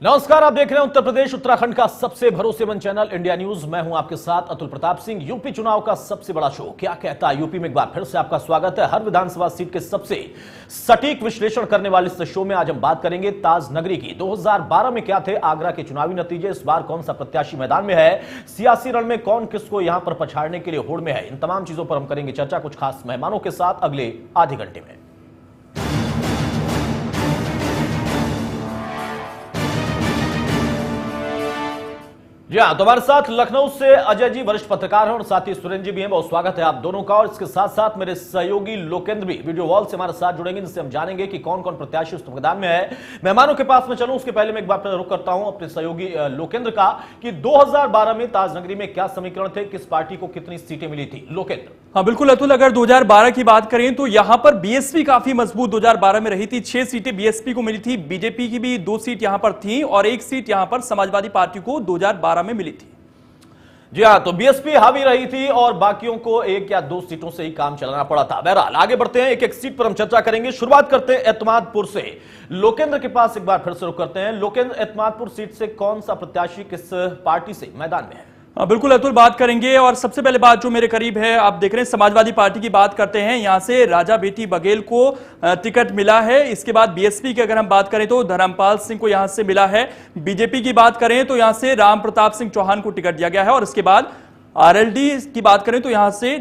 नमस्कार, आप देख रहे हैं उत्तर प्रदेश उत्तराखंड का सबसे भरोसेमंद चैनल इंडिया न्यूज। मैं हूं आपके साथ अतुल प्रताप सिंह। यूपी चुनाव का सबसे बड़ा शो क्या कहता है यूपी में, एक बार फिर से आपका स्वागत है। हर विधानसभा सीट के सबसे सटीक विश्लेषण करने वाले इस शो में आज हम बात करेंगे ताज नगरी की। 2012 में क्या थे आगरा के चुनावी नतीजे, इस बार कौन सा प्रत्याशी मैदान में है, सियासी रण में कौन किसको यहां पर पछाड़ने के लिए होड़ में है, इन तमाम चीजों पर हम करेंगे चर्चा कुछ खास मेहमानों के साथ अगले आधे घंटे में। जी हाँ, तो हमारे साथ लखनऊ से अजय जी वरिष्ठ पत्रकार हैं और साथ ही सुरेंद्र जी भी हैं। बहुत स्वागत है आप दोनों का। और इसके साथ साथ मेरे सहयोगी लोकेंद्र भी वीडियो वॉल से हमारे साथ जुड़ेंगे, जिससे हम जानेंगे कि कौन कौन प्रत्याशी उस मैदान में है। मेहमानों के पास में चलूं उसके पहले मैं एक बार रुख करता हूं अपने सहयोगी लोकेंद्र का कि 2012 में ताजनगरी में क्या समीकरण थे, किस पार्टी को कितनी सीटें मिली थी। लोकेंद्र। हाँ बिल्कुल अतुल, अगर 2012 की बात करें तो यहां पर बीएसपी काफी मजबूत 2012 में रही थी। 6 सीटें बीएसपी को मिली थी, बीजेपी की भी 2 सीट यहां पर थी और 1 सीट यहां पर समाजवादी पार्टी को 2012 में मिली थी। जी हाँ, तो बीएसपी हावी रही थी और बाकियों को 1 या 2 सीटों से ही काम चलाना पड़ा था। बहरहाल आगे बढ़ते हैं, एक एक सीट पर हम चर्चा करेंगे। शुरुआत करते हैं एतमादपुर से। लोकेंद्र के पास एक बार फिर से रुख करते हैं। लोकेंद्र, एतमादपुर सीट से कौन सा प्रत्याशी किस पार्टी से मैदान में है? बिल्कुल अतुल, बात करेंगे और सबसे पहले बात जो मेरे करीब है, आप देख रहे हैं समाजवादी पार्टी की बात करते हैं। यहां से राजा बेटी बघेल को टिकट मिला है। इसके बाद बीएसपी की अगर हम बात करें तो धर्मपाल सिंह को यहां से मिला है। बीजेपी की बात करें तो यहां से राम प्रताप सिंह चौहान को टिकट दिया गया है। और इसके बाद आरएलडी की बात करें तो यहां से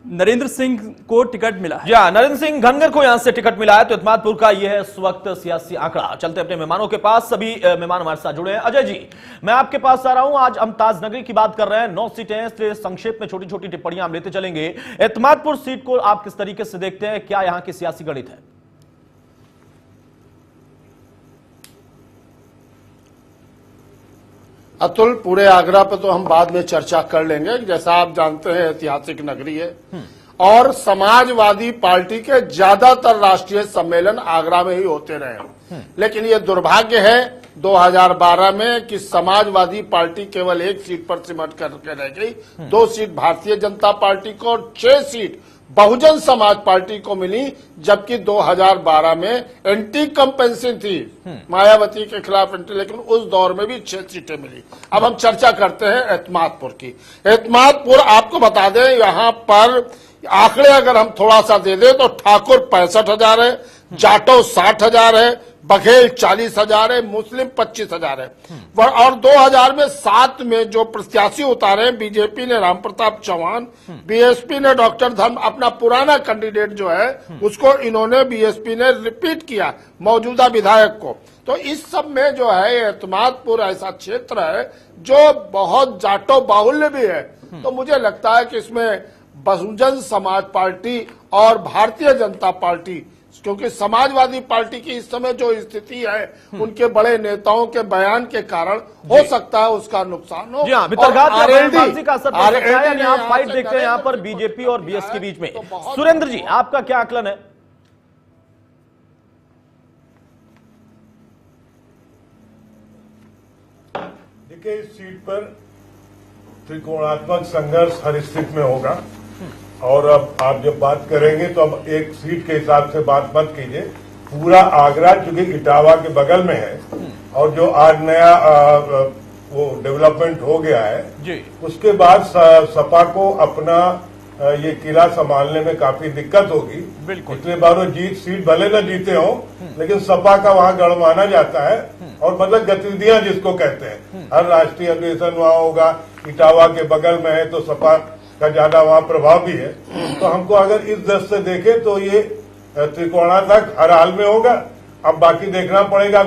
नरेंद्र सिंह को टिकट मिला है। जी, नरेंद्र सिंह घनगर को यहां से टिकट मिला है। तो एतमादपुर का यह है इस वक्त सियासी आंकड़ा। चलते अपने मेहमानों के पास, सभी मेहमान हमारे साथ जुड़े हैं। अजय जी, मैं आपके पास आ रहा हूं। आज हम ताजनगरी की बात कर रहे हैं, 9 सीटें हैं, इसलिए संक्षेप में छोटी छोटी टिप्पणियां हम लेते चलेंगे। एतमादपुर सीट को आप किस तरीके से देखते हैं, क्या यहां की सियासी गणित है? अतुल, पूरे आगरा पे तो हम बाद में चर्चा कर लेंगे। जैसा आप जानते हैं ऐतिहासिक नगरी है और समाजवादी पार्टी के ज्यादातर राष्ट्रीय सम्मेलन आगरा में ही होते रहे। लेकिन ये दुर्भाग्य है 2012 में कि समाजवादी पार्टी केवल 1 सीट पर सिमट करके रह गई। 2 सीट भारतीय जनता पार्टी को और 6 सीट बहुजन समाज पार्टी को मिली, जबकि 2012 में एंटी कंपेंसेशन थी मायावती के खिलाफ एंटी, लेकिन उस दौर में भी 6 सीटें मिली। अब हम चर्चा करते हैं एतमादपुर की। एतमादपुर आपको बता दें, यहां पर आंकड़े अगर हम थोड़ा सा दे दें तो ठाकुर 65,000 है, जाटव 60,000 है, बघेल 40,000 है, मुस्लिम 25,000 है। और 2000 में 7 में जो प्रत्याशी उतारे, बीजेपी ने राम प्रताप चौहान, बीएसपी ने डॉक्टर धर्म, अपना पुराना कैंडिडेट जो है उसको इन्होंने बीएसपी ने रिपीट किया, मौजूदा विधायक को। तो इस सब में जो है एतमादपुर ऐसा क्षेत्र है जो बहुत जाटो बाहुल्य भी है। तो मुझे लगता है कि इसमें बहुजन समाज पार्टी और भारतीय जनता पार्टी, क्योंकि समाजवादी पार्टी की इस समय जो स्थिति है उनके बड़े नेताओं के बयान के कारण हो सकता है उसका नुकसान हो। जी हाँ, आरएलडी का असर पड़ सकता है। आप फाइट देखते हैं यहाँ पर बीजेपी और बीएस के बीच में। सुरेंद्र जी, आपका क्या आकलन है? देखिए, इस सीट पर त्रिकोणात्मक संघर्ष हर स्थिति में होगा और अब आप जब बात करेंगे तो अब एक सीट के हिसाब से बात मत कीजिए। पूरा आगरा चूंकि इटावा के बगल में है और जो आज नया वो डेवलपमेंट हो गया है जी, उसके बाद सपा को अपना ये किला संभालने में काफी दिक्कत होगी। पिछले बार जीत सीट भले न जीते हो, लेकिन सपा का वहां गढ़ माना जाता है और मतलब गतिविधियां जिसको कहते हैं, हर राष्ट्रीय अधिवेशन वहां होगा। इटावा के बगल में है तो सपा का ज्यादा वहां प्रभाव भी है। तो हमको अगर इस दृष्टि से देखें तो ये त्रिकोणा तक हर हाल में होगा। अब बाकी देखना पड़ेगा।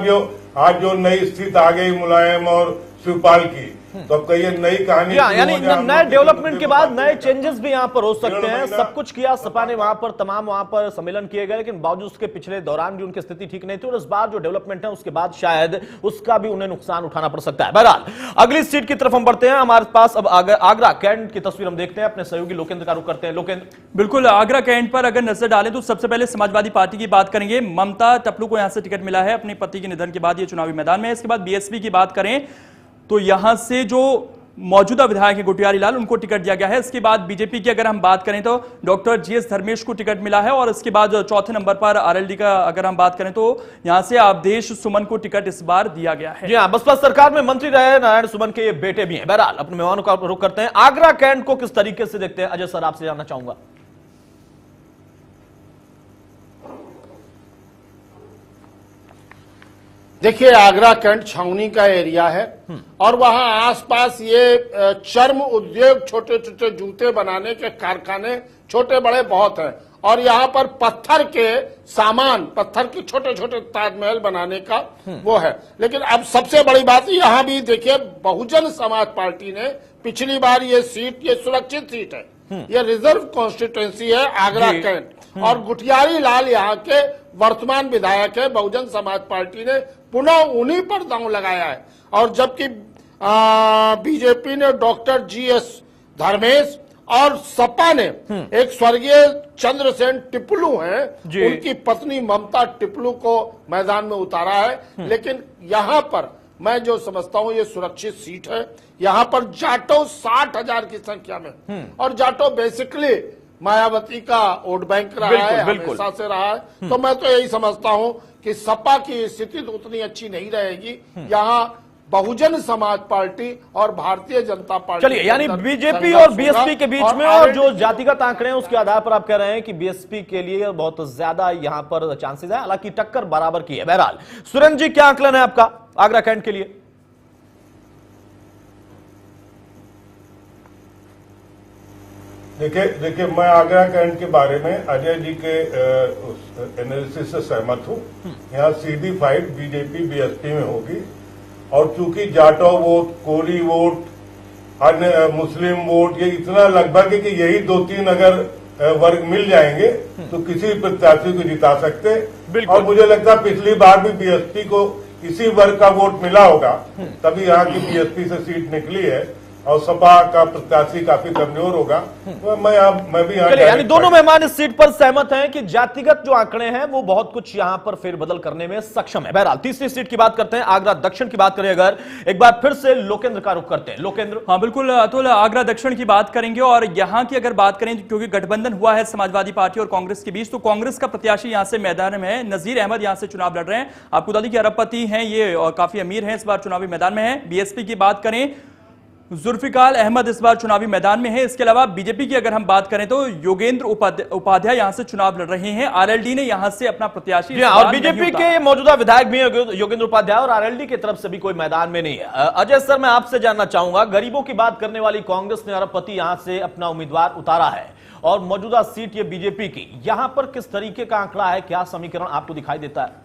आज जो नई स्थिति आ गई मुलायम और शिवपाल की, तो अब कहीं नई कहानी, यानी नए डेवलपमेंट के बाद नए चेंजेस भी यहाँ पर हो सकते हैं। सब कुछ किया सपा ने, वहां पर सम्मेलन किए गए, लेकिन बावजूद उसके पिछले दौरान भी उनकी स्थिति ठीक नहीं थी और इस बार जो डेवलपमेंट है उसके बाद शायद उसका भी उन्हें नुकसान उठाना पड़ सकता है। बहरहाल अगली सीट की तरफ हम बढ़ते हैं। हमारे पास अब आगरा कैंट की तस्वीर हम देखते हैं। अपने सहयोगी लोकेंद्र का रुख करते हैं। लोकेंद्र, बिल्कुल, आगरा कैंट पर अगर नजर डालें तो सबसे पहले समाजवादी पार्टी की बात करेंगे। ममता टपलू को यहां से टिकट मिला है, अपने पति के निधन के बाद ये चुनावी मैदान में है। इसके बाद बीएसपी की बात करें तो यहां से जो मौजूदा विधायक है गुटियारी लाल, उनको टिकट दिया गया है। इसके बाद बीजेपी की अगर हम बात करें तो डॉक्टर जीएस धर्मेश को टिकट मिला है और इसके बाद चौथे नंबर पर आरएलडी का अगर हम बात करें तो यहां से अवधेश सुमन को टिकट इस बार दिया गया है। जी हाँ, बसपा सरकार में मंत्री रहे नारायण सुमन के ये बेटे भी हैं। बहरहाल अपने मेहमानों का रुख करते हैं, आगरा कैंट को किस तरीके से देखते हैं? अजय सर, आपसे जानना चाहूंगा। देखिए, आगरा कैंट छावनी का एरिया है और वहां आसपास ये चर्म उद्योग, छोटे छोटे जूते बनाने के कारखाने छोटे बड़े बहुत हैं और यहाँ पर पत्थर के सामान, पत्थर के छोटे छोटे ताजमहल बनाने का वो है। लेकिन अब सबसे बड़ी बात यहाँ भी देखिए, बहुजन समाज पार्टी ने पिछली बार ये सीट, ये सुरक्षित सीट है, ये रिजर्व कॉन्स्टिट्यूंसी है आगरा कैंट और गुटियारी लाल यहाँ के वर्तमान विधायक है। बहुजन समाज पार्टी ने पुनः उन्हीं पर दांव लगाया है और जबकि बीजेपी ने डॉक्टर जीएस धर्मेश और सपा ने एक स्वर्गीय चंद्रसेन टिपलू हैं, उनकी पत्नी ममता टिपलू को मैदान में उतारा है। लेकिन यहाँ पर मैं जो समझता हूं ये सुरक्षित सीट है। यहाँ पर जाटो 60,000 की संख्या में और जाटो बेसिकली मायावती का वोट बैंक रहा है, हमेशा से रहा है। तो मैं तो यही समझता हूं कि सपा की स्थिति तो उतनी अच्छी नहीं रहेगी। यहाँ बहुजन समाज पार्टी और भारतीय जनता पार्टी, चलिए, यानी बीजेपी और बीएसपी के बीच में और जो जातिगत आंकड़े हैं उसके आधार पर आप कह रहे हैं कि बीएसपी के लिए बहुत ज्यादा यहां पर चांसेस है, हालांकि टक्कर बराबर की है। बहरहाल सुरेंद्र जी, क्या आकलन है आपका आगरा कैंट के लिए? देखिए मैं आगरा कैंट के बारे में अजय जी के एनालिसिस से सहमत हूं। यहाँ सीधी फाइट बीजेपी बीएसपी में होगी और चूंकि जाटो वोट, कोली वोट, अन्य मुस्लिम वोट, ये इतना लगभग है कि यही 2-3 अगर वर्ग मिल जाएंगे तो किसी प्रत्याशी को जिता सकते। और मुझे लगता है पिछली बार भी बीएसपी को इसी वर्ग का वोट मिला होगा, तभी यहाँ की बीएसपी से सीट निकली है और सपा का प्रत्याशी काफी कमजोर होगा। तो मैं भी यहाँ, यानी दोनों मेहमान इस सीट पर सहमत हैं कि जातिगत जो आंकड़े हैं वो बहुत कुछ यहां पर फेरबदल करने में सक्षम है। बहरहाल तीसरी सीट की बात करते हैं, आगरा दक्षिण की बात करें अगर, एक बार फिर से लोकेंद्र का रुख करते हैं। लोकेंद्र। हाँ बिल्कुल अतुल, आगरा दक्षिण की बात करेंगे और यहाँ की अगर बात करें क्योंकि गठबंधन हुआ है समाजवादी पार्टी और कांग्रेस के बीच, तो कांग्रेस का प्रत्याशी यहाँ से मैदान में है, नजीर अहमद यहाँ से चुनाव लड़ रहे हैं। आपको बता दें कि अरबपति हैं ये और काफी अमीर हैं, इस बार चुनावी मैदान में है। बीएसपी की बात करें, जुल्फिकार अहमद इस बार चुनावी मैदान में है। इसके अलावा बीजेपी की अगर हम बात करें तो योगेंद्र उपाध्याय यहां से चुनाव लड़ रहे हैं। आरएलडी ने यहां से अपना प्रत्याशी, और बीजेपी के मौजूदा विधायक भी योगेंद्र उपाध्याय और आरएलडी की तरफ से भी कोई मैदान में नहीं है। अजय सर, मैं आपसे जानना चाहूंगा, गरीबों की बात करने वाली कांग्रेस ने अरबपति यहां से अपना उम्मीदवार उतारा है और मौजूदा सीट ये बीजेपी की, यहां पर किस तरीके का आंकड़ा है, क्या समीकरण आपको दिखाई देता है?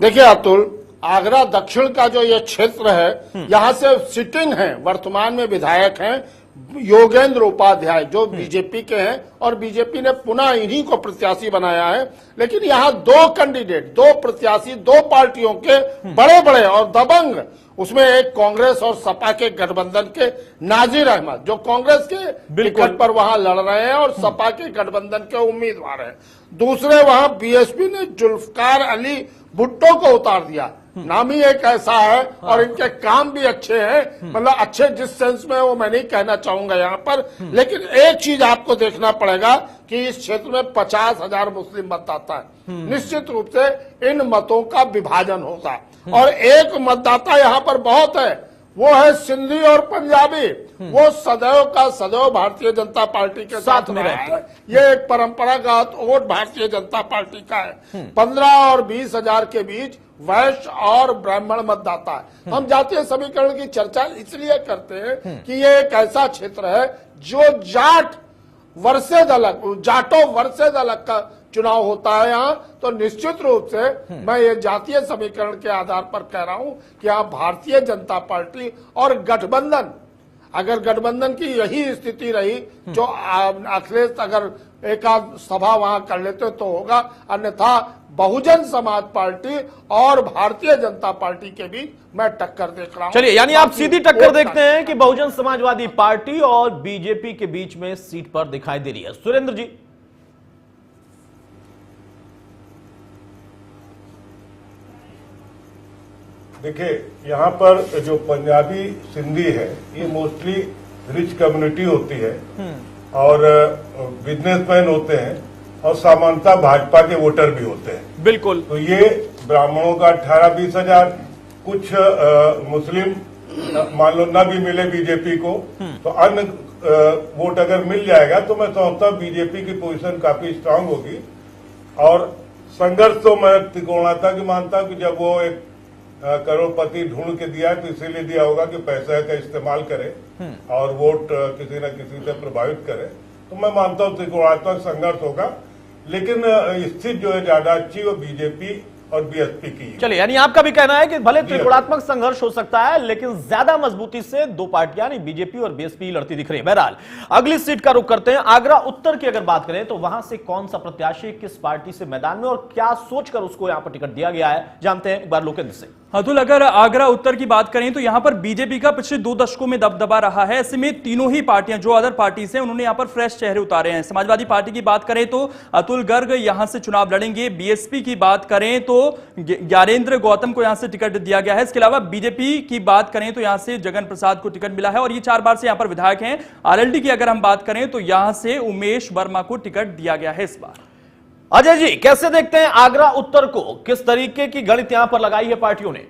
देखिए अतुल, आगरा दक्षिण का जो ये क्षेत्र है, यहाँ से सिटिंग है, वर्तमान में विधायक हैं योगेंद्र उपाध्याय जो बीजेपी के हैं और बीजेपी ने पुनः इन्हीं को प्रत्याशी बनाया है। लेकिन यहाँ 2 कैंडिडेट, 2 प्रत्याशी, 2 पार्टियों के बड़े बड़े और दबंग, उसमें एक कांग्रेस और सपा के गठबंधन के नाजिर अहमद जो कांग्रेस के टिकट पर वहां लड़ रहे हैं और सपा के गठबंधन के उम्मीदवार हैं। दूसरे वहां बीएसपी ने जुल्फकार अली भुट्टो को उतार दिया। नाम ही एक ऐसा है और इनके काम भी अच्छे हैं, मतलब अच्छे जिस सेंस में वो मैं नहीं कहना चाहूंगा यहाँ पर। लेकिन एक चीज आपको देखना पड़ेगा कि इस क्षेत्र में 50,000 मुस्लिम मतदाता है। निश्चित रूप से इन मतों का विभाजन होगा और एक मतदाता यहाँ पर बहुत है, वो है सिंधी और पंजाबी। वो सदैव का सदैव भारतीय जनता पार्टी के साथ में रहा है। ये एक परंपरागत वोट भारतीय जनता पार्टी का है। 15 और 20 हजार के बीच वैश्य और ब्राह्मण मतदाता है। हम जातीय समीकरण की चर्चा इसलिए करते हैं कि ये एक ऐसा क्षेत्र है जो जाट वर्सेज अलग, जाटो वर्सेज अलग का चुनाव होता है यहाँ। तो निश्चित रूप से मैं ये जातीय समीकरण के आधार पर कह रहा हूं कि यहाँ भारतीय जनता पार्टी और गठबंधन, अगर गठबंधन की यही स्थिति रही, जो अखिलेश अगर एक आध सभा वहां कर लेते तो होगा, अन्यथा बहुजन समाज पार्टी और भारतीय जनता पार्टी के बीच मैं टक्कर देख रहा हूं। चलिए, यानी आप सीधी टक्कर देखते हैं कि बहुजन समाजवादी पार्टी और बीजेपी के बीच में सीट पर दिखाई दे रही है। सुरेंद्र जी। देखिए, यहाँ पर जो पंजाबी सिंधी है ये मोस्टली रिच कम्युनिटी होती है और बिजनेसमैन होते हैं और सामान्यतः भाजपा के वोटर भी होते हैं। बिल्कुल। तो ये ब्राह्मणों का 18-20 हजार, कुछ मुस्लिम मान लो न भी मिले बीजेपी को तो अन्य वोट अगर मिल जाएगा तो मैं समझता हूँ बीजेपी की पोजीशन काफी स्ट्रांग होगी। और संघर्ष तो मैं त्रिकोणात्मक की मानता हूँ कि जब वो एक करोड़पति ढूंढ के दिया है तो इसीलिए दिया होगा कि पैसे का इस्तेमाल करे और वोट किसी न किसी से प्रभावित करे। तो मैं मानता हूँ त्रिकोणात्मक संघर्ष होगा, लेकिन स्थिति जो है ज्यादा अच्छी वो बीजेपी और बीएसपी की है। चलिए, यानी आपका भी कहना है कि भले त्रिकोणात्मक संघर्ष हो सकता है लेकिन ज्यादा मजबूती से दो पार्टियां यानी बीजेपी और बीएसपी लड़ती दिख रही है। बहरहाल अगली सीट का रुख करते हैं। आगरा उत्तर की अगर बात करें तो वहां से कौन सा प्रत्याशी किस पार्टी से मैदान में और क्या सोचकर उसको यहां पर टिकट दिया गया है, जानते हैं एक बार लोकेंद्र से। अतुल, अगर आगरा उत्तर की बात करें तो यहां पर बीजेपी का पिछले 2 दशकों में दबदबा रहा है। ऐसे में तीनों ही पार्टियां जो अदर पार्टीज हैं उन्होंने यहां पर फ्रेश चेहरे उतारे हैं। समाजवादी पार्टी की बात करें तो अतुल गर्ग यहां से चुनाव लड़ेंगे। बीएसपी की बात करें तो ज्ञानेंद्र गौतम को यहां से टिकट दिया गया है। इसके अलावा बीजेपी की बात करें तो यहां से जगन प्रसाद को टिकट मिला है और ये 4 बार से यहां पर विधायक हैं। आरएलडी की अगर हम बात करें तो यहां से उमेश वर्मा को टिकट दिया गया है इस बार। अजय जी, कैसे देखते हैं आगरा उत्तर को? किस तरीके की गणित यहां पर लगाई है पार्टियों ने?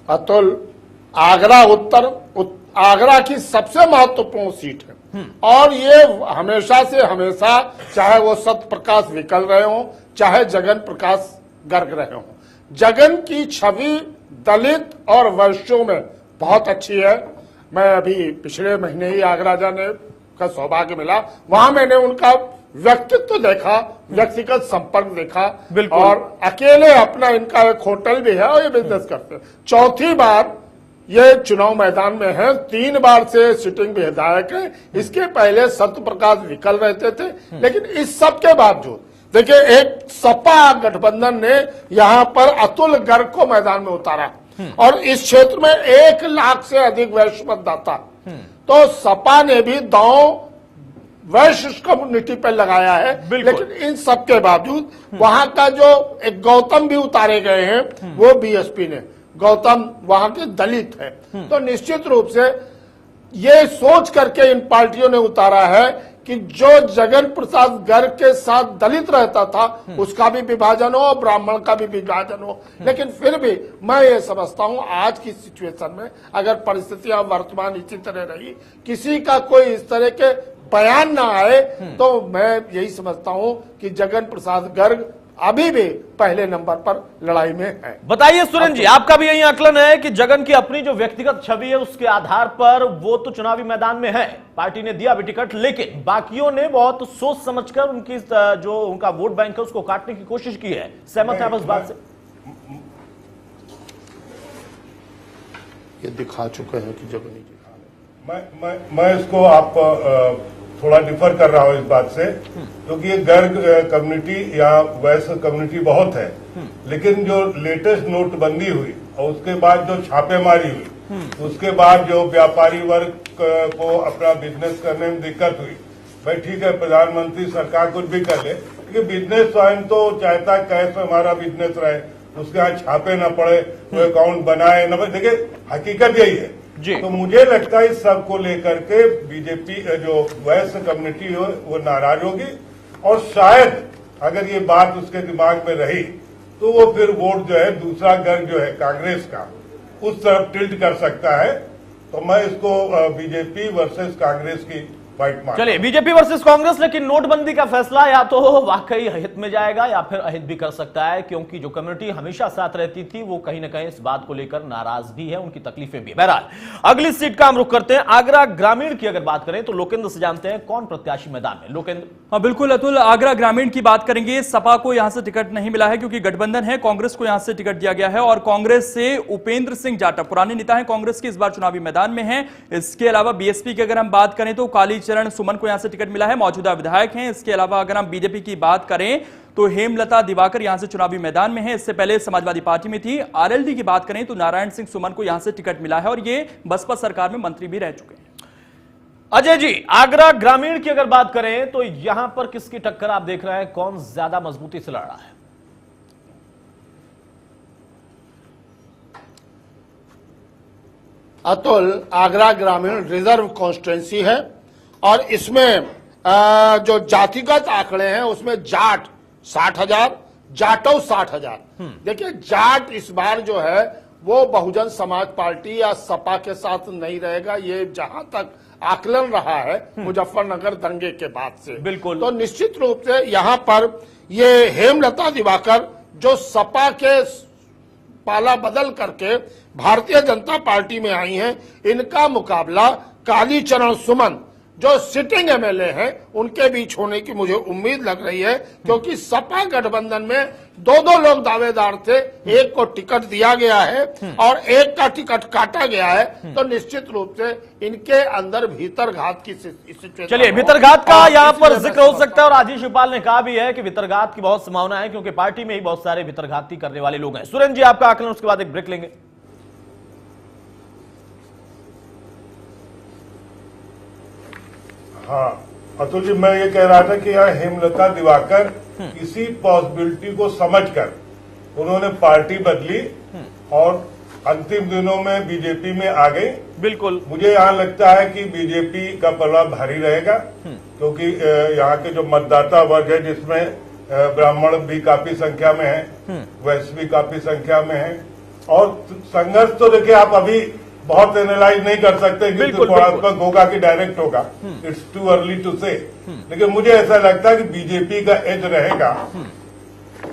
अतुल, आगरा उत्तर आगरा की सबसे महत्वपूर्ण सीट है और ये हमेशा से हमेशा, चाहे वो सत्य प्रकाश विकल रहे हों चाहे जगन प्रकाश गर्ग रहे हों, जगन की छवि दलित और वैश्यों में बहुत अच्छी है। मैं अभी पिछले महीने ही आगरा जाने का सौभाग्य मिला, वहां मैंने उनका व्यक्तित्व देखा, व्यक्तिगत संपर्क देखा और अकेले अपना इनका एक होटल भी है और ये बिजनेस करते हैं। चौथी बार ये चुनाव मैदान में है, 3 बार से सिटिंग विधायक है। इसके पहले सत्य प्रकाश विकल रहते थे, लेकिन इस सब के बावजूद देखिए एक सपा गठबंधन ने यहाँ पर अतुल गर्ग को मैदान में उतारा और इस क्षेत्र में 1 लाख से अधिक वैश्य मतदाता, तो सपा ने भी दांव वैश्य कम्युनिटी पर लगाया है। लेकिन इन सब के बावजूद वहां का जो एक गौतम भी उतारे गए हैं वो बीएसपी ने, गौतम वहां के दलित है। तो निश्चित रूप से ये सोच करके इन पार्टियों ने उतारा है कि जो जगन प्रसाद गर्ग के साथ दलित रहता था उसका भी विभाजन हो और ब्राह्मण का भी विभाजन हो। लेकिन फिर भी मैं ये समझता हूं आज की सिचुएशन में अगर परिस्थितियां वर्तमान इसी तरह रही, किसी का कोई इस तरह के बयान ना आए तो मैं यही समझता हूं कि जगन प्रसाद गर्ग अभी भी पहले नंबर पर लड़ाई में है। बताइए सुरेंद्र जी, आपका भी यही आकलन है कि जगन की अपनी जो व्यक्तिगत छवि है उसके आधार पर वो तो चुनावी मैदान में है, पार्टी ने दिया भी टिकट, लेकिन बाकियों ने बहुत सोच समझकर उनकी जो उनका वोट बैंक है उसको काटने की कोशिश की है। सहमत है आप इस बात से? ये दिखा चुके हैं कि जगन ही मैं इसको आप थोड़ा डिफर कर रहा हूं इस बात से, क्योंकि ये गर्ग कम्युनिटी या वैश्य कम्युनिटी बहुत है, लेकिन जो लेटेस्ट नोटबंदी हुई और उसके बाद जो छापेमारी हुई, उसके बाद जो व्यापारी वर्ग को अपना बिजनेस करने में दिक्कत हुई, भाई ठीक है प्रधानमंत्री सरकार कुछ भी कर ले, क्योंकि बिजनेस स्वयं तो चाहता है कैश में हमारा बिजनेस रहे, उसके यहाँ छापे न पड़े, वो अकाउंट बनाए न। देखिए हकीकत यही है। तो मुझे लगता है इस सब को लेकर के बीजेपी जो वैश्य कम्युनिटी हो वो नाराज होगी और शायद अगर ये बात उसके दिमाग में रही तो वो फिर वोट जो है दूसरा गर्ग जो है कांग्रेस का उस तरफ टिल्ट कर सकता है। तो मैं इसको बीजेपी वर्सेस कांग्रेस की फाइट मान। चलिए, बीजेपी वर्सेस कांग्रेस, लेकिन नोटबंदी का फैसला या तो वाकई हित में जाएगा या फिर अहित भी कर सकता है, क्योंकि जो कम्युनिटी हमेशा साथ रहती थी वो कहीं ना कहीं इस बात को लेकर नाराज भी है, उनकी तकलीफें भी। बहरहाल अगली सीट का हम रुख करते हैं। आगरा ग्रामीण की अगर बात करें तो लोकेंद्र से जानते हैं कौन प्रत्याशी मैदान में। लोकेंद्र। हाँ बिल्कुल अतुल, आगरा ग्रामीण की बात करेंगे। सपा को यहां से टिकट नहीं मिला है क्योंकि गठबंधन है, कांग्रेस को यहां से टिकट दिया गया है और कांग्रेस से उपेंद्र सिंह जाटव पुराने नेता है कांग्रेस के, इस बार चुनावी मैदान में है। इसके अलावा बीएसपी की अगर हम बात करें तो कालीचरण सुमन को यहां से टिकट मिला है, मौजूदा विधायक हैं। इसके अलावा अगर हम बीजेपी की बात करें तो हेमलता दिवाकर यहां से चुनावी मैदान में है, इससे पहले समाजवादी पार्टी में थी। आरएलडी की बात करें तो नारायण सिंह सुमन को यहां से टिकट मिला है और ये बसपा सरकार में मंत्री भी रह चुके हैं। अजय जी, आगरा ग्रामीण की अगर बात करें तो यहां पर किसकी टक्कर आप देख रहे हैं, कौन ज्यादा मजबूती से लड़ रहा है? अतुल, आगरा ग्रामीण रिजर्व कॉन्स्टिट्यूंसी है और इसमें जो जातिगत आंकड़े हैं उसमें जाट 60,000, जाटव 60,000। देखिए, जाट इस बार जो है वो बहुजन समाज पार्टी या सपा के साथ नहीं रहेगा, ये जहां तक आकलन रहा है मुजफ्फरनगर दंगे के बाद से। बिल्कुल। तो निश्चित रूप से यहां पर ये हेमलता दिवाकर जो सपा के पाला बदल करके भारतीय जनता पार्टी में आई हैं, इनका मुकाबला कालीचरण सुमन जो सिटिंग एमएलए हैं उनके बीच होने की मुझे उम्मीद लग रही है, क्योंकि सपा गठबंधन में दो लोग दावेदार थे, एक को टिकट दिया गया है और एक का टिकट काटा गया है। तो निश्चित रूप से इनके अंदर भीतरघात की सिचुएशन। चलिए, भीतरघात का यहाँ पर जिक्र हो सकता है और राजेश शिवपाल ने कहा भी है कि भीतरघात की बहुत संभावना है, क्योंकि पार्टी में ही बहुत सारे भीतरघाती करने वाले लोग हैं। सुरेंद्र जी, आपका आकलन, उसके बाद एक ब्रेक लेंगे। हाँ अतुल जी, मैं ये कह रहा था कि यहाँ हेमलता दिवाकर इसी पॉसिबिलिटी को समझकर उन्होंने पार्टी बदली और अंतिम दिनों में बीजेपी में आ गई। बिल्कुल। मुझे यहाँ लगता है कि बीजेपी का पलड़ा भारी रहेगा, क्योंकि यहाँ के जो मतदाता वर्ग है जिसमें ब्राह्मण भी काफी संख्या में है, वैश्य भी काफी संख्या में है, और संघर्ष तो देखिए आप अभी बहुत एनालाइज नहीं कर सकते कि त्रिकोणात्मक होगा कि डायरेक्ट होगा, इट्स टू अर्ली टू से। लेकिन मुझे ऐसा लगता है कि बीजेपी का एज रहेगा।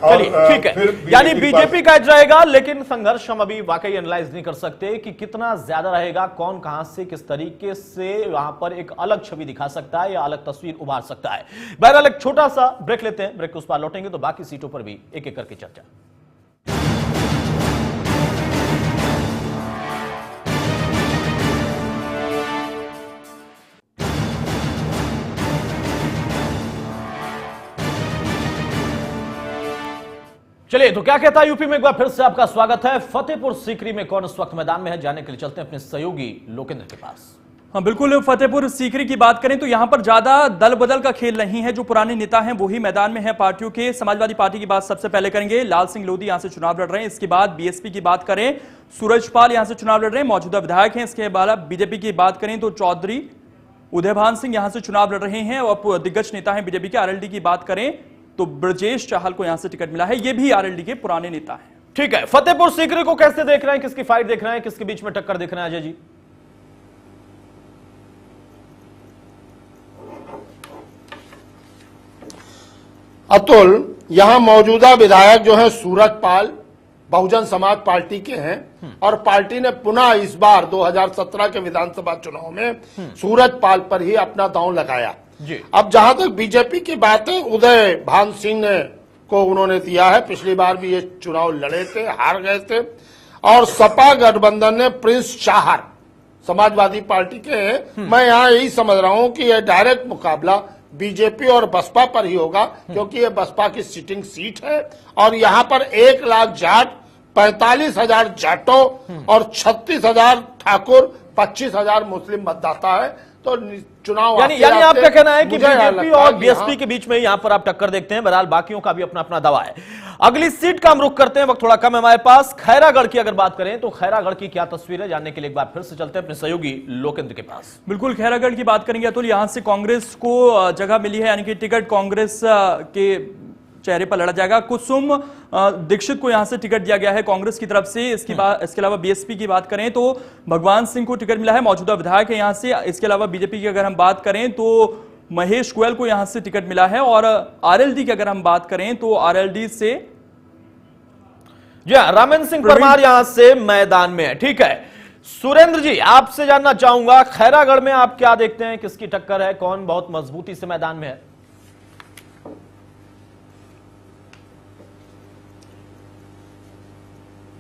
और ठीक है, यानी बीजेपी का एज रहेगा, लेकिन संघर्ष हम अभी वाकई एनालाइज नहीं कर सकते कि कितना ज्यादा रहेगा, कौन कहां से किस तरीके से वहां पर एक अलग छवि दिखा सकता है या अलग तस्वीर उभार सकता है। बहरहाल एक छोटा सा ब्रेक लेते हैं, ब्रेक के उस पार लौटेंगे तो बाकी सीटों पर भी एक एक करके चर्चा। चलिए, तो क्या कहता है यूपी में, एक बार फिर से आपका स्वागत है। फतेहपुर सीकरी में कौन इस वक्त मैदान में है, जानने के लिए चलते हैं अपने सहयोगी लोकेंद्र के पास। हाँ बिल्कुल, फतेहपुर सीकरी की बात करें तो यहां पर ज्यादा दल बदल का खेल नहीं है। जो पुराने नेता हैं वही मैदान में है पार्टियों के। समाजवादी पार्टी की बात सबसे पहले करेंगे, लाल सिंह लोधी यहां से चुनाव लड़ रहे हैं। इसके बाद बीएसपी की बात करें, सूरजपाल यहां से चुनाव लड़ रहे हैं, मौजूदा विधायक हैं। इसके बाद बीजेपी की बात करें तो चौधरी उदयभान सिंह यहां से चुनाव लड़ रहे हैं और दिग्गज नेता हैं बीजेपी के। आरएलडी की बात करें तो ब्रजेश चाहल को यहां से टिकट मिला है, ये भी आरएलडी के पुराने नेता हैं। ठीक है, फतेहपुर सीकरी को कैसे देख रहे हैं, किसकी फाइट देख रहे हैं, किसके बीच में टक्कर देख रहे हैं अजय जी? अतुल, यहां मौजूदा विधायक जो हैं सूरजपाल बहुजन समाज पार्टी के हैं और पार्टी ने पुनः इस बार 2017 के विधानसभा चुनाव में सूरजपाल पर ही अपना दांव लगाया जी। अब जहां तक बीजेपी की बात है, उदय भान सिंह को उन्होंने दिया है। पिछली बार भी ये चुनाव लड़े थे, हार गए थे। और सपा गठबंधन ने प्रिंस चाहर समाजवादी पार्टी के हैं। मैं यहाँ यही समझ रहा हूं कि यह डायरेक्ट मुकाबला बीजेपी और बसपा पर ही होगा, क्योंकि ये बसपा की सिटिंग सीट है और यहाँ पर 1 लाख जाट, 45,000 जाटों और 36,000 ठाकुर, 25,000 मुस्लिम मतदाता है। तो चुनाव यानी आपका कहना है कि बीजेपी और बीएसपी के बीच में यहां पर आप टक्कर देखते हैं। बहरहाल बाकियों का भी अपना अपना दावा है। अगली सीट का हम रुख करते हैं, वक्त थोड़ा कम है हमारे पास। खैरागढ़ की अगर बात करें तो खैरागढ़ की क्या तस्वीर है, जानने के लिए एक बार फिर से चलते हैं अपने सहयोगी लोकेंद्र के पास। बिल्कुल, खैरागढ़ की बात करेंगे तो यहां से कांग्रेस को जगह मिली है, यानी कि टिकट कांग्रेस के चेहरे पर लड़ा जाएगा। कुसुम दीक्षित को यहां से टिकट दिया गया है कांग्रेस की तरफ से। इसके अलावा बीएसपी की बात करें तो भगवान सिंह को टिकट मिला है, मौजूदा विधायक है यहां से। इसके अलावा बीजेपी की अगर हम बात करें तो महेश गोयल को यहां से टिकट मिला है। और आरएलडी की अगर हम बात करें तो आरएलडी से जी हाँ, रामेंद्र सिंह परमार यहां से मैदान में है। ठीक है, सुरेंद्र जी, आपसे जानना चाहूंगा खैरागढ़ में आप क्या देखते हैं, किसकी टक्कर है, कौन बहुत मजबूती से मैदान में है?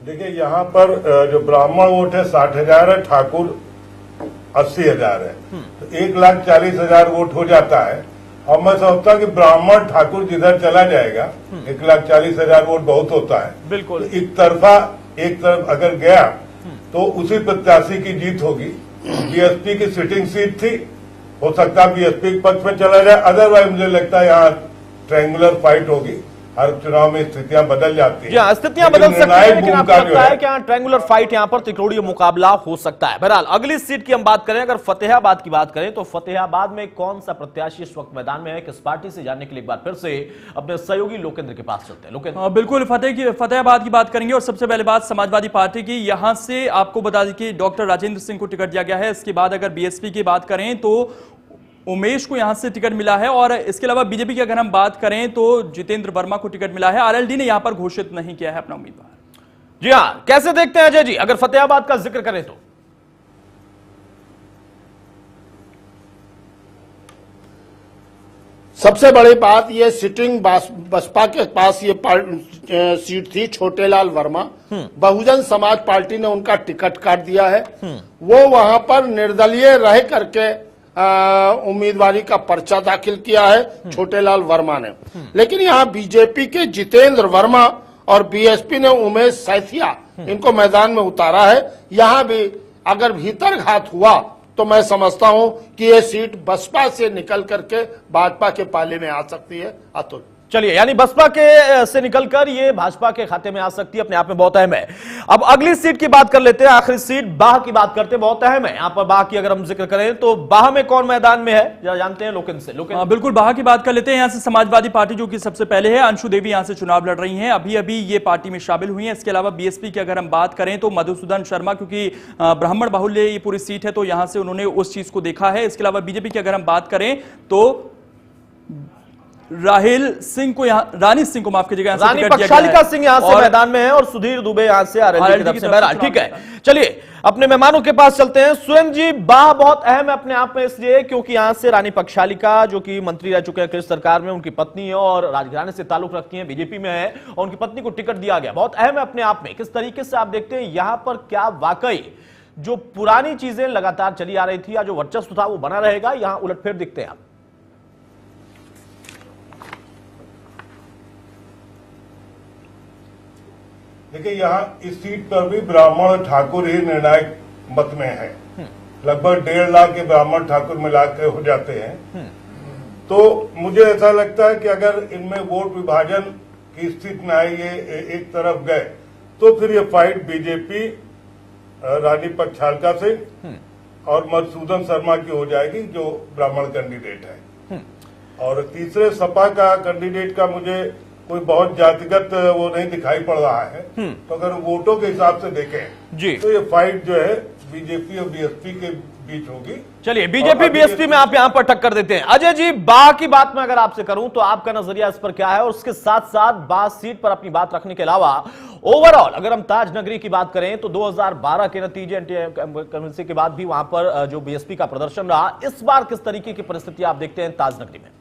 देखिए, यहाँ पर जो ब्राह्मण वोट है 60,000 है, ठाकुर 80,000 है, तो 1,40,000 वोट हो जाता है। और मैं समझता हूँ कि ब्राह्मण ठाकुर जिधर चला जाएगा 1,40,000 वोट बहुत होता है। बिल्कुल। तो एक तरफ अगर गया तो उसी प्रत्याशी की जीत होगी। बीएसपी की सिटिंग सीट थी हो सकता है बीएसपी के पक्ष में चला जाए, अदरवाइज मुझे लगता है यहाँ ट्रायंगुलर फाइट होगी। हर चुनाव में स्थितियां बदल जाती हैं। जी हाँ, स्थितियां बदल सकती हैं, लेकिन आपको लगता है कि यहाँ ट्रायंगुलर फाइट यहाँ पर त्रिकोणीय मुकाबला हो सकता है। बहरहाल अगली सीट की हम बात करें, अगर फतेहाबाद की बात करें तो फतेहाबाद में कौन सा प्रत्याशी इस वक्त मैदान में है, किस पार्टी से, जानने के लिए एक बार फिर से अपने सहयोगी लोकेंद्र के पास चलते हैं। लोकेंद्र, बिल्कुल फतेहाबाद की बात करेंगे और सबसे पहले बात समाजवादी पार्टी की। यहां से आपको बता दें कि डॉक्टर राजेंद्र सिंह को टिकट दिया गया है। इसके बाद अगर बीएसपी की बात करें तो उमेश को यहां से टिकट मिला है, और इसके अलावा बीजेपी की अगर हम बात करें तो जितेंद्र वर्मा को टिकट मिला है। आरएलडी ने यहां पर घोषित नहीं किया है अपना उम्मीदवार। जी हाँ, कैसे देखते हैं अजय जी, अगर फतेहाबाद का जिक्र करें तो? सबसे बड़ी बात ये सिटिंग बसपा के पास ये सीट थी, छोटेलाल वर्मा। बहुजन समाज पार्टी ने उनका टिकट काट दिया है। वो वहां पर निर्दलीय रह करके उम्मीदवारी का पर्चा दाखिल किया है छोटेलाल वर्मा ने। लेकिन यहाँ बीजेपी के जितेंद्र वर्मा और बीएसपी ने उमेश सैथिया इनको मैदान में उतारा है। यहाँ भी अगर भीतर घात हुआ तो मैं समझता हूं कि ये सीट बसपा से निकल करके भाजपा के पाले में आ सकती है। अतुल, चलिए, यानी बसपा के से निकलकर ये भाजपा के खाते में आ सकती है, अपने आप में बहुत अहम है। अब अगली सीट की बात कर लेते हैं, आखिरी सीट बाह की बात करते हैं, बहुत अहम है। यहां पर बाह की अगर हम जिक्र करें तो बाह में कौन मैदान में है, जरा जानते हैं लोकेंद्र से। लोकेंद्र, बिल्कुल बाह की बात कर लेते हैं। यहां से समाजवादी पार्टी जो कि सबसे पहले है, अंशु देवी यहां से चुनाव लड़ रही हैं, अभी अभी ये पार्टी में शामिल हुई है। इसके अलावा बीएसपी की अगर हम बात करें तो मधुसूदन शर्मा, क्योंकि ब्राह्मण बाहुल्य ये पूरी सीट है तो यहां से उन्होंने उस चीज को देखा है। इसके अलावा बीजेपी की अगर हम बात करें तो रानी सिंह को माफ कीजिएगा, रानी पक्षालिका सिंह यहां से मैदान में है और सुधीर दुबे यहां से आरएलडी की तरफ से। बहरहाल ठीक है, चलिए अपने मेहमानों के पास चलते हैं। सुरेंद्र जी, बाह बहुत अहम है अपने आप में, इसलिए क्योंकि यहां से रानी पक्षालिका जो कि मंत्री रह चुके हैं कृषि सरकार में, उनकी पत्नी है और राजघराने से ताल्लुक रखती है, बीजेपी में है और उनकी पत्नी को टिकट दिया गया, बहुत अहम है अपने आप में। किस तरीके से आप देखते हैं यहां पर, क्या वाकई जो पुरानी चीजें लगातार चली आ रही थी या जो वर्चस्व था वो बना रहेगा, यहां उलटफेर दिखते हैं आप? देखिए, यहाँ इस सीट पर भी ब्राह्मण ठाकुर ही निर्णायक मत में है। लगभग 1.5 लाख के ब्राह्मण ठाकुर मिलाकर हो जाते हैं। तो मुझे ऐसा लगता है कि अगर इनमें वोट विभाजन की स्थिति में आए, ये एक तरफ गए, तो फिर ये फाइट बीजेपी रानी पक्षालिका से और मधुसूदन शर्मा की हो जाएगी जो ब्राह्मण कैंडिडेट है। और तीसरे सपा का कैंडिडेट का मुझे कोई बहुत जातिगत वो नहीं दिखाई पड़ रहा है। तो अगर वोटों के हिसाब से देखें जी, तो ये फाइट जो है बीजेपी और बीएसपी के बीच होगी। चलिए, बीजेपी बीएसपी में आप यहां पर टक्कर देते हैं। अजय जी, बाह की बात में अगर आपसे करूं तो आपका नजरिया इस पर क्या है, और उसके साथ साथ बाह सीट पर अपनी बात रखने के अलावा ओवरऑल अगर हम ताज नगरी की बात करें तो 2012 के नतीजे एंटी के बाद भी वहां पर जो बीएसपी का प्रदर्शन रहा, इस बार किस तरीके की परिस्थिति आप देखते हैं ताज नगरी में?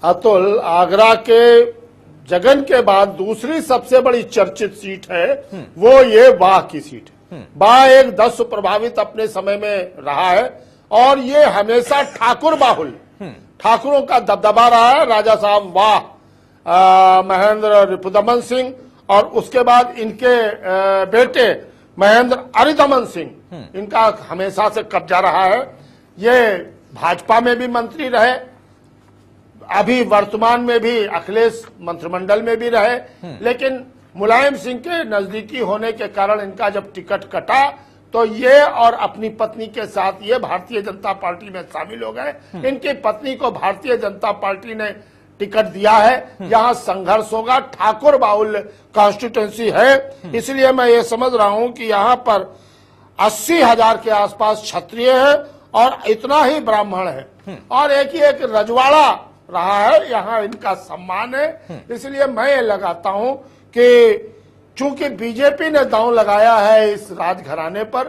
अतुल, आगरा के जगन के बाद दूसरी सबसे बड़ी चर्चित सीट है वो ये बाह की सीट है। बाह एक 10 प्रभावित अपने समय में रहा है और ये हमेशा ठाकुर बाहुल्य, ठाकुरों का दबदबा रहा है। राजा साहब वाह, महेंद्र रिपुदमन सिंह और उसके बाद इनके बेटे महेंद्र अरिदमन सिंह, इनका हमेशा से कब्जा रहा है। ये भाजपा में भी मंत्री रहे, अभी वर्तमान में भी अखिलेश मंत्रिमंडल में भी रहे, लेकिन मुलायम सिंह के नजदीकी होने के कारण इनका जब टिकट कटा तो ये और अपनी पत्नी के साथ ये भारतीय जनता पार्टी में शामिल हो गए। इनकी पत्नी को भारतीय जनता पार्टी ने टिकट दिया है। यहाँ संघर्ष होगा, ठाकुर बाहुल्य कॉन्स्टिट्यूंसी है, इसलिए मैं ये समझ रहा हूं कि यहाँ पर 80,000 के आसपास क्षत्रिय है और इतना ही ब्राह्मण है और एक ही एक रजवाड़ा रहा है, यहाँ इनका सम्मान है। इसलिए मैं ये लगाता हूं कि चूंकि बीजेपी ने दांव लगाया है इस राजघराने पर,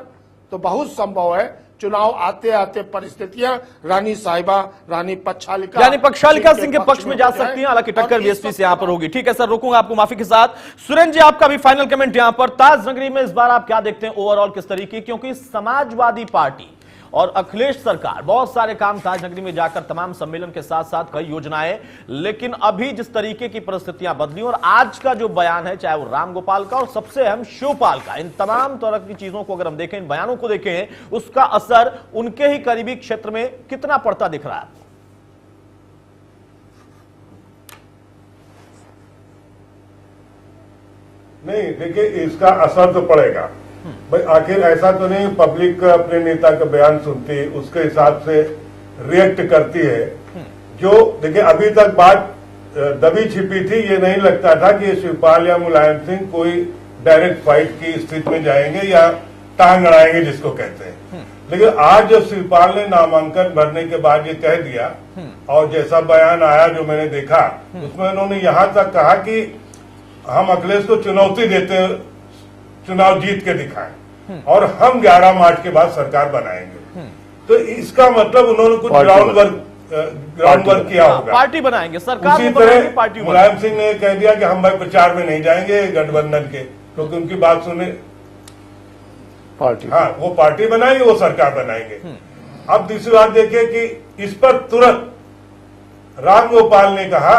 तो बहुत संभव है चुनाव आते आते परिस्थितियां रानी साहिबा, रानी पक्षालिका सिंह के पक्ष में जा सकती हैं। हालांकि टक्कर बीएसपी से यहां पर होगी। ठीक है सर, रोकूंगा आपको माफी के साथ। सुरेंद्र जी, आपका भी फाइनल कमेंट यहां पर, ताज नगरी में इस बार आप क्या देखते हैं ओवरऑल किस तरीके, क्योंकि समाजवादी पार्टी और अखिलेश सरकार बहुत सारे काम ताजनगरी में जाकर तमाम सम्मेलन के साथ साथ कई योजनाएं, लेकिन अभी जिस तरीके की परिस्थितियां बदली और आज का जो बयान है, चाहे वो रामगोपाल का और सबसे अहम शिवपाल का, इन तमाम तरह की चीजों को अगर हम देखें, इन बयानों को देखें, उसका असर उनके ही करीबी क्षेत्र में कितना पड़ता दिख रहा है? नहीं, देखिए इसका असर तो पड़ेगा भाई। आखिर ऐसा तो नहीं पब्लिक अपने नेता का बयान सुनती है, उसके हिसाब से रिएक्ट करती है। जो देखिए अभी तक बात दबी छिपी थी, ये नहीं लगता था कि शिवपाल या मुलायम सिंह कोई डायरेक्ट फाइट की स्थिति में जाएंगे या टांग अड़ाएंगे जिसको कहते हैं। लेकिन आज जब शिवपाल ने नामांकन भरने के बाद ये कह दिया और जैसा बयान आया जो मैंने देखा, उसमें उन्होंने यहां तक कहा कि हम अखिलेश को चुनौती देते हैं, चुनाव जीत के दिखाएं और हम 11 मार्च के बाद सरकार बनाएंगे। तो इसका मतलब उन्होंने कुछ ग्राउंड वर्क किया होगा। पार्टी बनाएंगे, सरकार उसी तरह मुलायम सिंह ने कह दिया कि हम भाई प्रचार में नहीं जाएंगे गठबंधन के, क्योंकि उनकी बात सुने पार्टी, हाँ वो पार्टी बनाएंगे, वो सरकार बनाएंगे। अब दूसरी बात देखिए कि इस पर तुरंत रामगोपाल ने कहा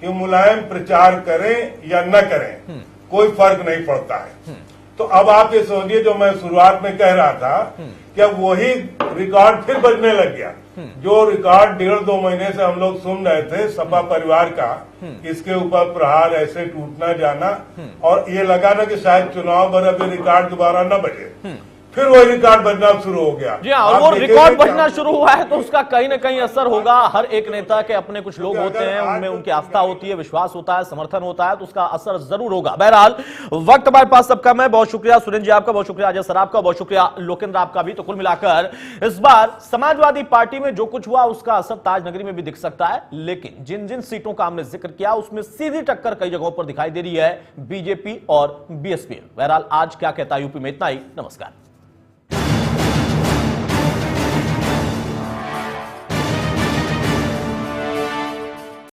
कि मुलायम प्रचार करें या न करें कोई फर्क नहीं पड़ता है। तो अब आप ये सोचिए, जो मैं शुरुआत में कह रहा था कि अब वही रिकॉर्ड फिर बजने लग गया। जो रिकॉर्ड 1.5-2 महीने से हम लोग सुन रहे थे सपा परिवार का, इसके ऊपर प्रहार ऐसे टूटना जाना, और ये लगा ना कि शायद चुनाव पर अभी रिकॉर्ड दोबारा न बजे, फिर वही रिकॉर्ड बजना शुरू हो गया। जी हाँ, और वो रिकॉर्ड बजना शुरू हुआ है तो उसका कहीं ना कहीं असर होगा। हर एक नेता के अपने कुछ लोग होते हैं, उनमें उनकी आस्था होती है, विश्वास होता है, समर्थन होता है, तो उसका असर जरूर होगा। बहरहाल वक्त हमारे पास सबका, मैं बहुत शुक्रिया सुरेंद्र जी आपका, बहुत शुक्रिया अजय सर आपका, बहुत शुक्रिया लोकेंद्र आपका भी। तो कुल मिलाकर इस बार समाजवादी पार्टी में जो कुछ हुआ उसका असर ताजनगरी में भी दिख सकता है, लेकिन जिन जिन सीटों का हमने जिक्र किया उसमें सीधी टक्कर कई जगहों पर दिखाई दे रही है बीजेपी और बीएसपी। बहरहाल आज क्या कहता है यूपी में, इतना ही। नमस्कार।